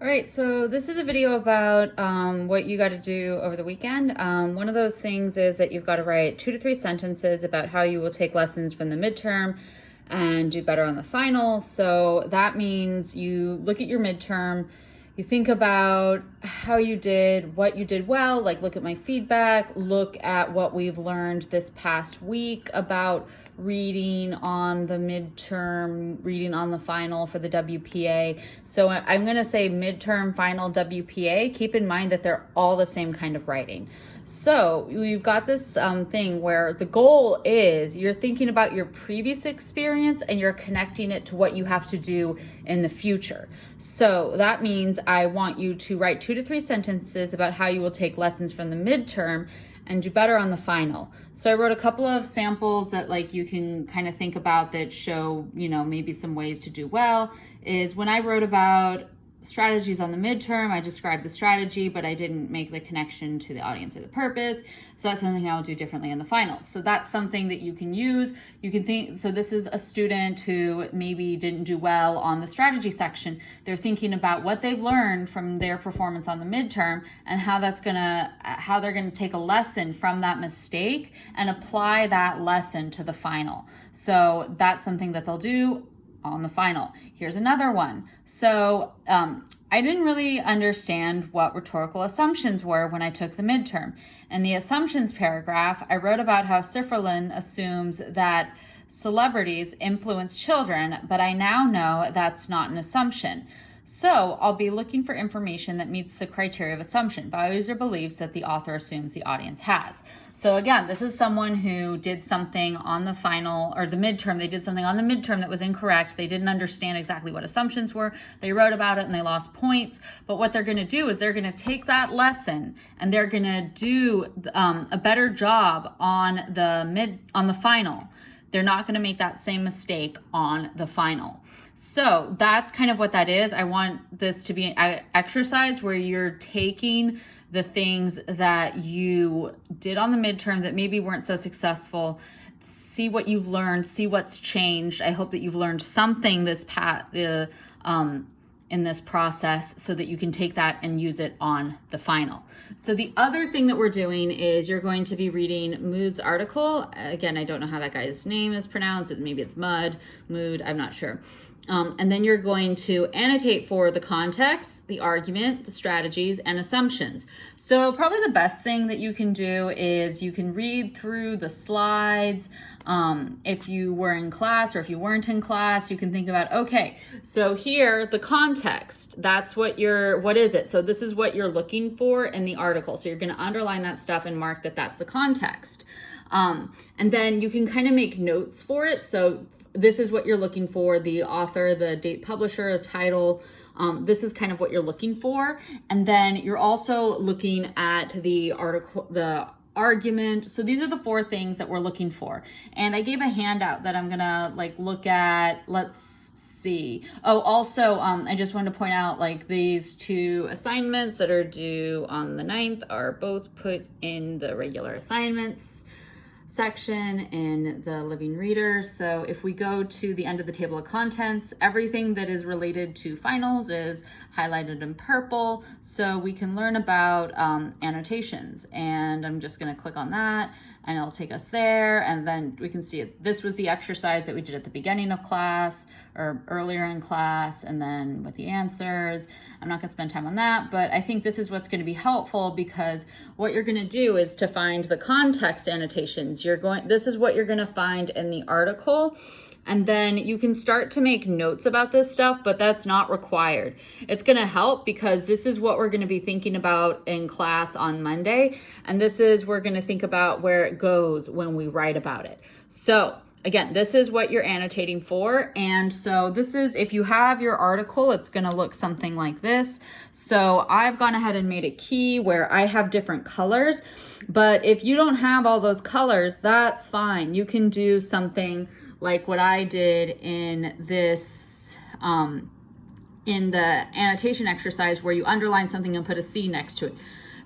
All right, so this is a video about what you got to do over the weekend. One of those things is that you've got to write 2 to 3 sentences about how you will take lessons from the midterm and do better on the final. So that means you look at your midterm, you think about how you did, what you did well, like look at my feedback, look at what we've learned this past week about reading on the midterm, reading on the final for the WPA. So I'm going to say midterm, final, WPA. Keep in mind that they're all the same kind of writing. So we've got this thing where the goal is you're thinking about your previous experience and you're connecting it to what you have to do in the future. So that means I want you to write 2 to 3 sentences about how you will take lessons from the midterm and do better on the final. So I wrote a couple of samples that like you can kind of think about that show, maybe some ways to do well. Is when I wrote about strategies on the midterm, I described the strategy, but I didn't make the connection to the audience or the purpose. So that's something I'll do differently in the final. So that's something that you can use. You can think, so this is a student who maybe didn't do well on the strategy section. They're thinking about what they've learned from their performance on the midterm and how they're gonna take a lesson from that mistake and apply that lesson to the final. So that's something that they'll do on the final. Here's another one. So I didn't really understand what rhetorical assumptions were when I took the midterm. In the assumptions paragraph, I wrote about how Sifferlin assumes that celebrities influence children, but I now know that's not an assumption. So I'll be looking for information that meets the criteria of assumption, values or beliefs that the author assumes the audience has. So again, this is someone who did something on the final or the midterm. They did something on the midterm that was incorrect. They didn't understand exactly what assumptions were. They wrote about it and they lost points. But what they're going to do is they're going to take that lesson and they're going to do a better job on the final. They're not going to make that same mistake on the final. So that's kind of what that is. I want this to be an exercise where you're taking the things that you did on the midterm that maybe weren't so successful, see what you've learned, see what's changed. I hope that you've learned something in this process so that you can take that and use it on the final. So the other thing that we're doing is you're going to be reading Mood's article. Again, I don't know how that guy's name is pronounced. Maybe it's Mood, I'm not sure. And then you're going to annotate for the context, the argument, the strategies, and assumptions. So probably the best thing that you can do is you can read through the slides. If you were in class or if you weren't in class, you can think about, okay, so here, the context, that's what is it? So this is what you're looking for in the article. So you're going to underline that stuff and mark that that's the context. And then you can kind of make notes for it. So this is what you're looking for, the author, the date publisher, the title. This is kind of what you're looking for. And then you're also looking at the article, the argument. So these are the 4 things that we're looking for. And I gave a handout that I'm gonna look at. Let's see. Oh, also, I just wanted to point out these 2 assignments that are due on the 9th are both put in the regular assignments section in the Living Reader. So if we go to the end of the table of contents, everything that is related to finals is highlighted in purple. So we can learn about annotations. And I'm just going to click on that and it'll take us there. And then we can see it. This was the exercise that we did at the beginning of class or earlier in class, and then with the answers. I'm not going to spend time on that, but I think this is what's going to be helpful because what you're going to do is to find the context annotations. This is what you're going to find in the article. And then you can start to make notes about this stuff, but that's not required. It's going to help because this is what we're going to be thinking about in class on Monday. And we're going to think about where it goes when we write about it. So again, this is what you're annotating for. And so this is, if you have your article, it's going to look something like this. So I've gone ahead and made a key where I have different colors. But if you don't have all those colors, that's fine. You can do something like what I did in this, in the annotation exercise where you underline something and put a C next to it.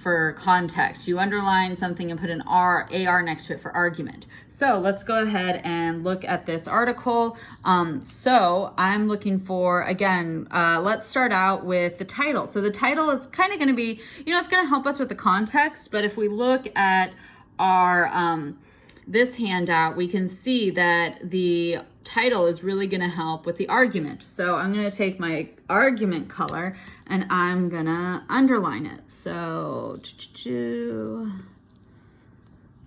for context. You underline something and put an AR next to it for argument. So let's go ahead and look at this article. So I'm looking for, again, let's start out with the title. So the title is kind of going to be, it's going to help us with the context, but if we look at our, this handout, we can see that the title is really going to help with the argument. So I'm going to take my argument color and I'm going to underline it. So here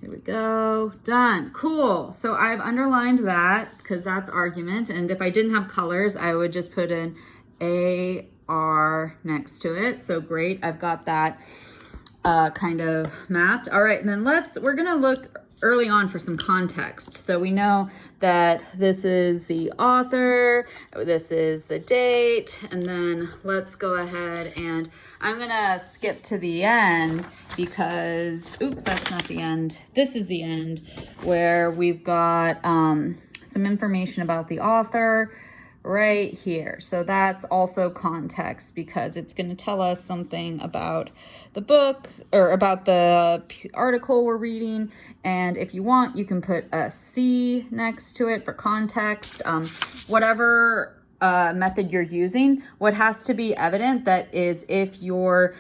we go. Done. Cool. So I've underlined that because that's argument. And if I didn't have colors, I would just put an AR next to it. So great. I've got that kind of mapped. All right. And then we're going to look early on for some context. So we know that this is the author, this is the date, and then let's go ahead and I'm gonna skip to the end because, oops, that's not the end. This is the end where we've got some information about the author right here. So that's also context because it's going to tell us something about the book or about the article we're reading. And if you want, you can put a C next to it for context. Whatever method you're using, what has to be evident that is if you're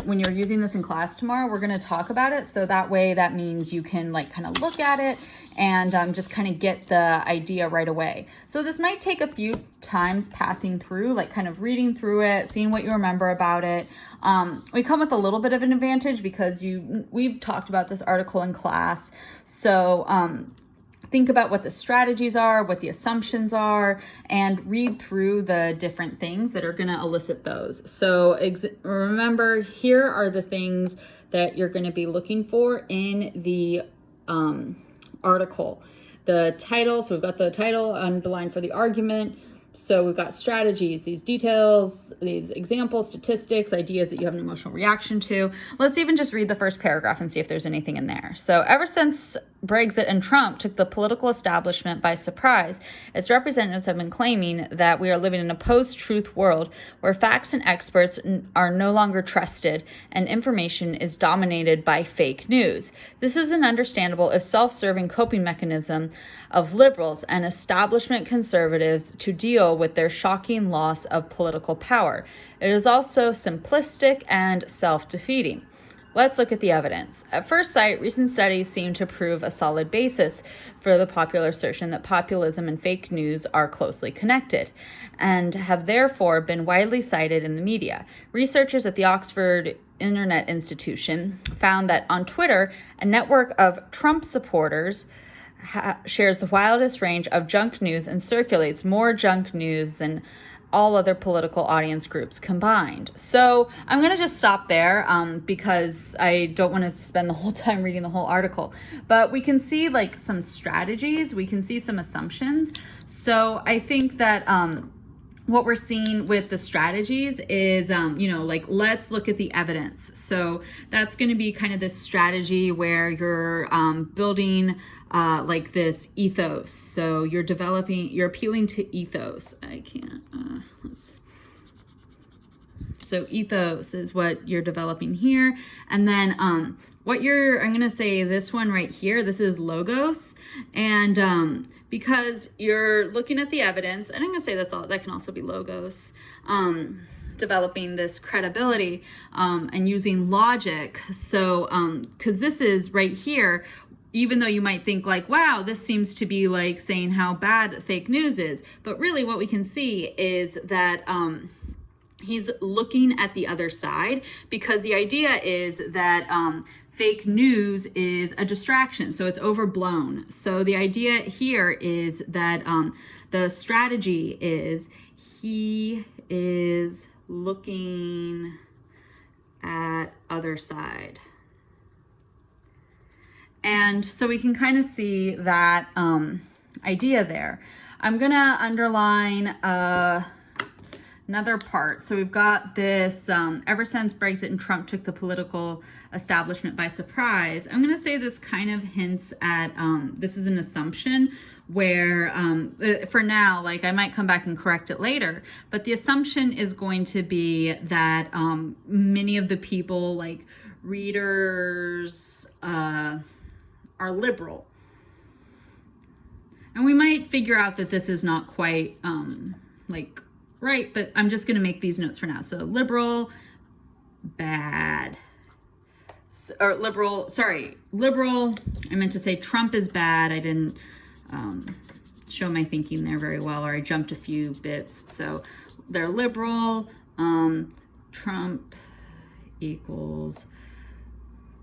when you're using this in class tomorrow, we're going to talk about it. So that way that means you can like kind of look at it and just kind of get the idea right away. So this might take a few times passing through, like kind of reading through it, seeing what you remember about it. We come with a little bit of an advantage because we've talked about this article in class. So think about what the strategies are, what the assumptions are, and read through the different things that are going to elicit those. So remember, here are the things that you're going to be looking for in the article. The title, so we've got the title underlined for the argument. So we've got strategies, these details, these examples, statistics, ideas that you have an emotional reaction to. Let's even just read the first paragraph and see if there's anything in there. So ever since Brexit and Trump took the political establishment by surprise, its representatives have been claiming that we are living in a post-truth world where facts and experts are no longer trusted and information is dominated by fake news. This is an understandable if self-serving coping mechanism of liberals and establishment conservatives to deal with their shocking loss of political power. It is also simplistic and self-defeating. Let's look at the evidence. At first sight, recent studies seem to prove a solid basis for the popular assertion that populism and fake news are closely connected and have therefore been widely cited in the media. Researchers at the Oxford Internet Institution found that on Twitter, a network of Trump supporters shares the wildest range of junk news and circulates more junk news than all other political audience groups combined. So I'm going to just stop there because I don't want to spend the whole time reading the whole article. But we can see like some strategies, we can see some assumptions. So I think that what we're seeing with the strategies is, like let's look at the evidence. So that's going to be kind of this strategy where you're building like this ethos. So you're appealing to ethos. I can't, so ethos is what you're developing here. And then I'm going to say this one right here, this is logos. And because you're looking at the evidence, and I'm going to say that can also be logos, developing this credibility and using logic. So, because this is right here, even though you might think like, wow, this seems to be like saying how bad fake news is. But really what we can see is that he's looking at the other side because the idea is that fake news is a distraction. So it's overblown. So the idea here is that the strategy is he is looking at other side. And so we can kind of see that idea there. I'm going to underline another part. So we've got this, ever since Brexit and Trump took the political establishment by surprise. I'm going to say this kind of hints at, this is an assumption where for now, like I might come back and correct it later, but the assumption is going to be that many of the people like readers are liberal. And we might figure out that this is not quite like right, but I'm just going to make these notes for now. So liberal, bad. Or liberal, sorry, liberal. I meant to say Trump is bad. I didn't show my thinking there very well, or I jumped a few bits. So they're liberal. Trump equals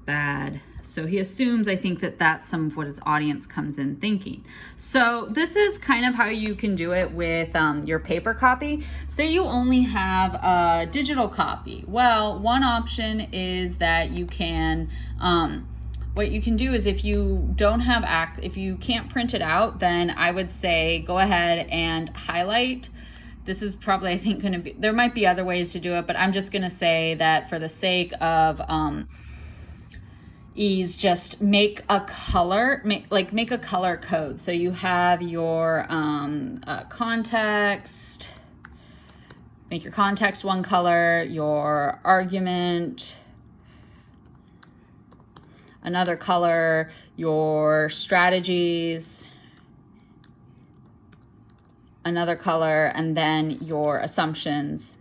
bad. So he assumes, I think, that that's some of what his audience comes in thinking. So this is kind of how you can do it with your paper copy. Say you only have a digital copy. Well, one option is that you can, what you can do is if you don't have, if you can't print it out, then I would say go ahead and highlight. This is probably, I think, going to be, there might be other ways to do it, but I'm just going to say that for the sake of ease, just make a color, make a color code. So you have your context, make your context one color, your argument another color, your strategies another color, and then your assumptions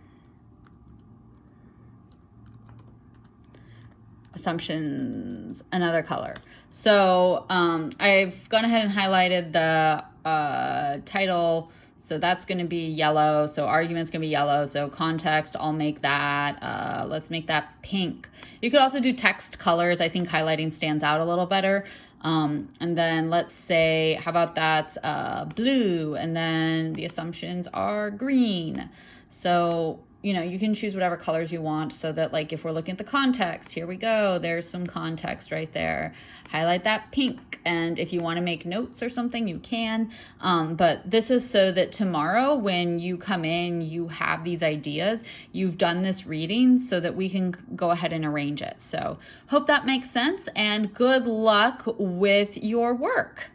another color. So I've gone ahead and highlighted the title, so that's going to be yellow. So argument's going to be yellow. So context, I'll make that, let's make that pink. You could also do text colors. I think highlighting stands out a little better. And then let's say, how about that blue, and then the assumptions are green. So you know, you can choose whatever colors you want, so that, like, if we're looking at the context, here we go, there's some context right there. Highlight that pink, and if you want to make notes or something, you can. But this is so that tomorrow when you come in, you have these ideas, you've done this reading, so that we can go ahead and arrange it. So hope that makes sense, and good luck with your work.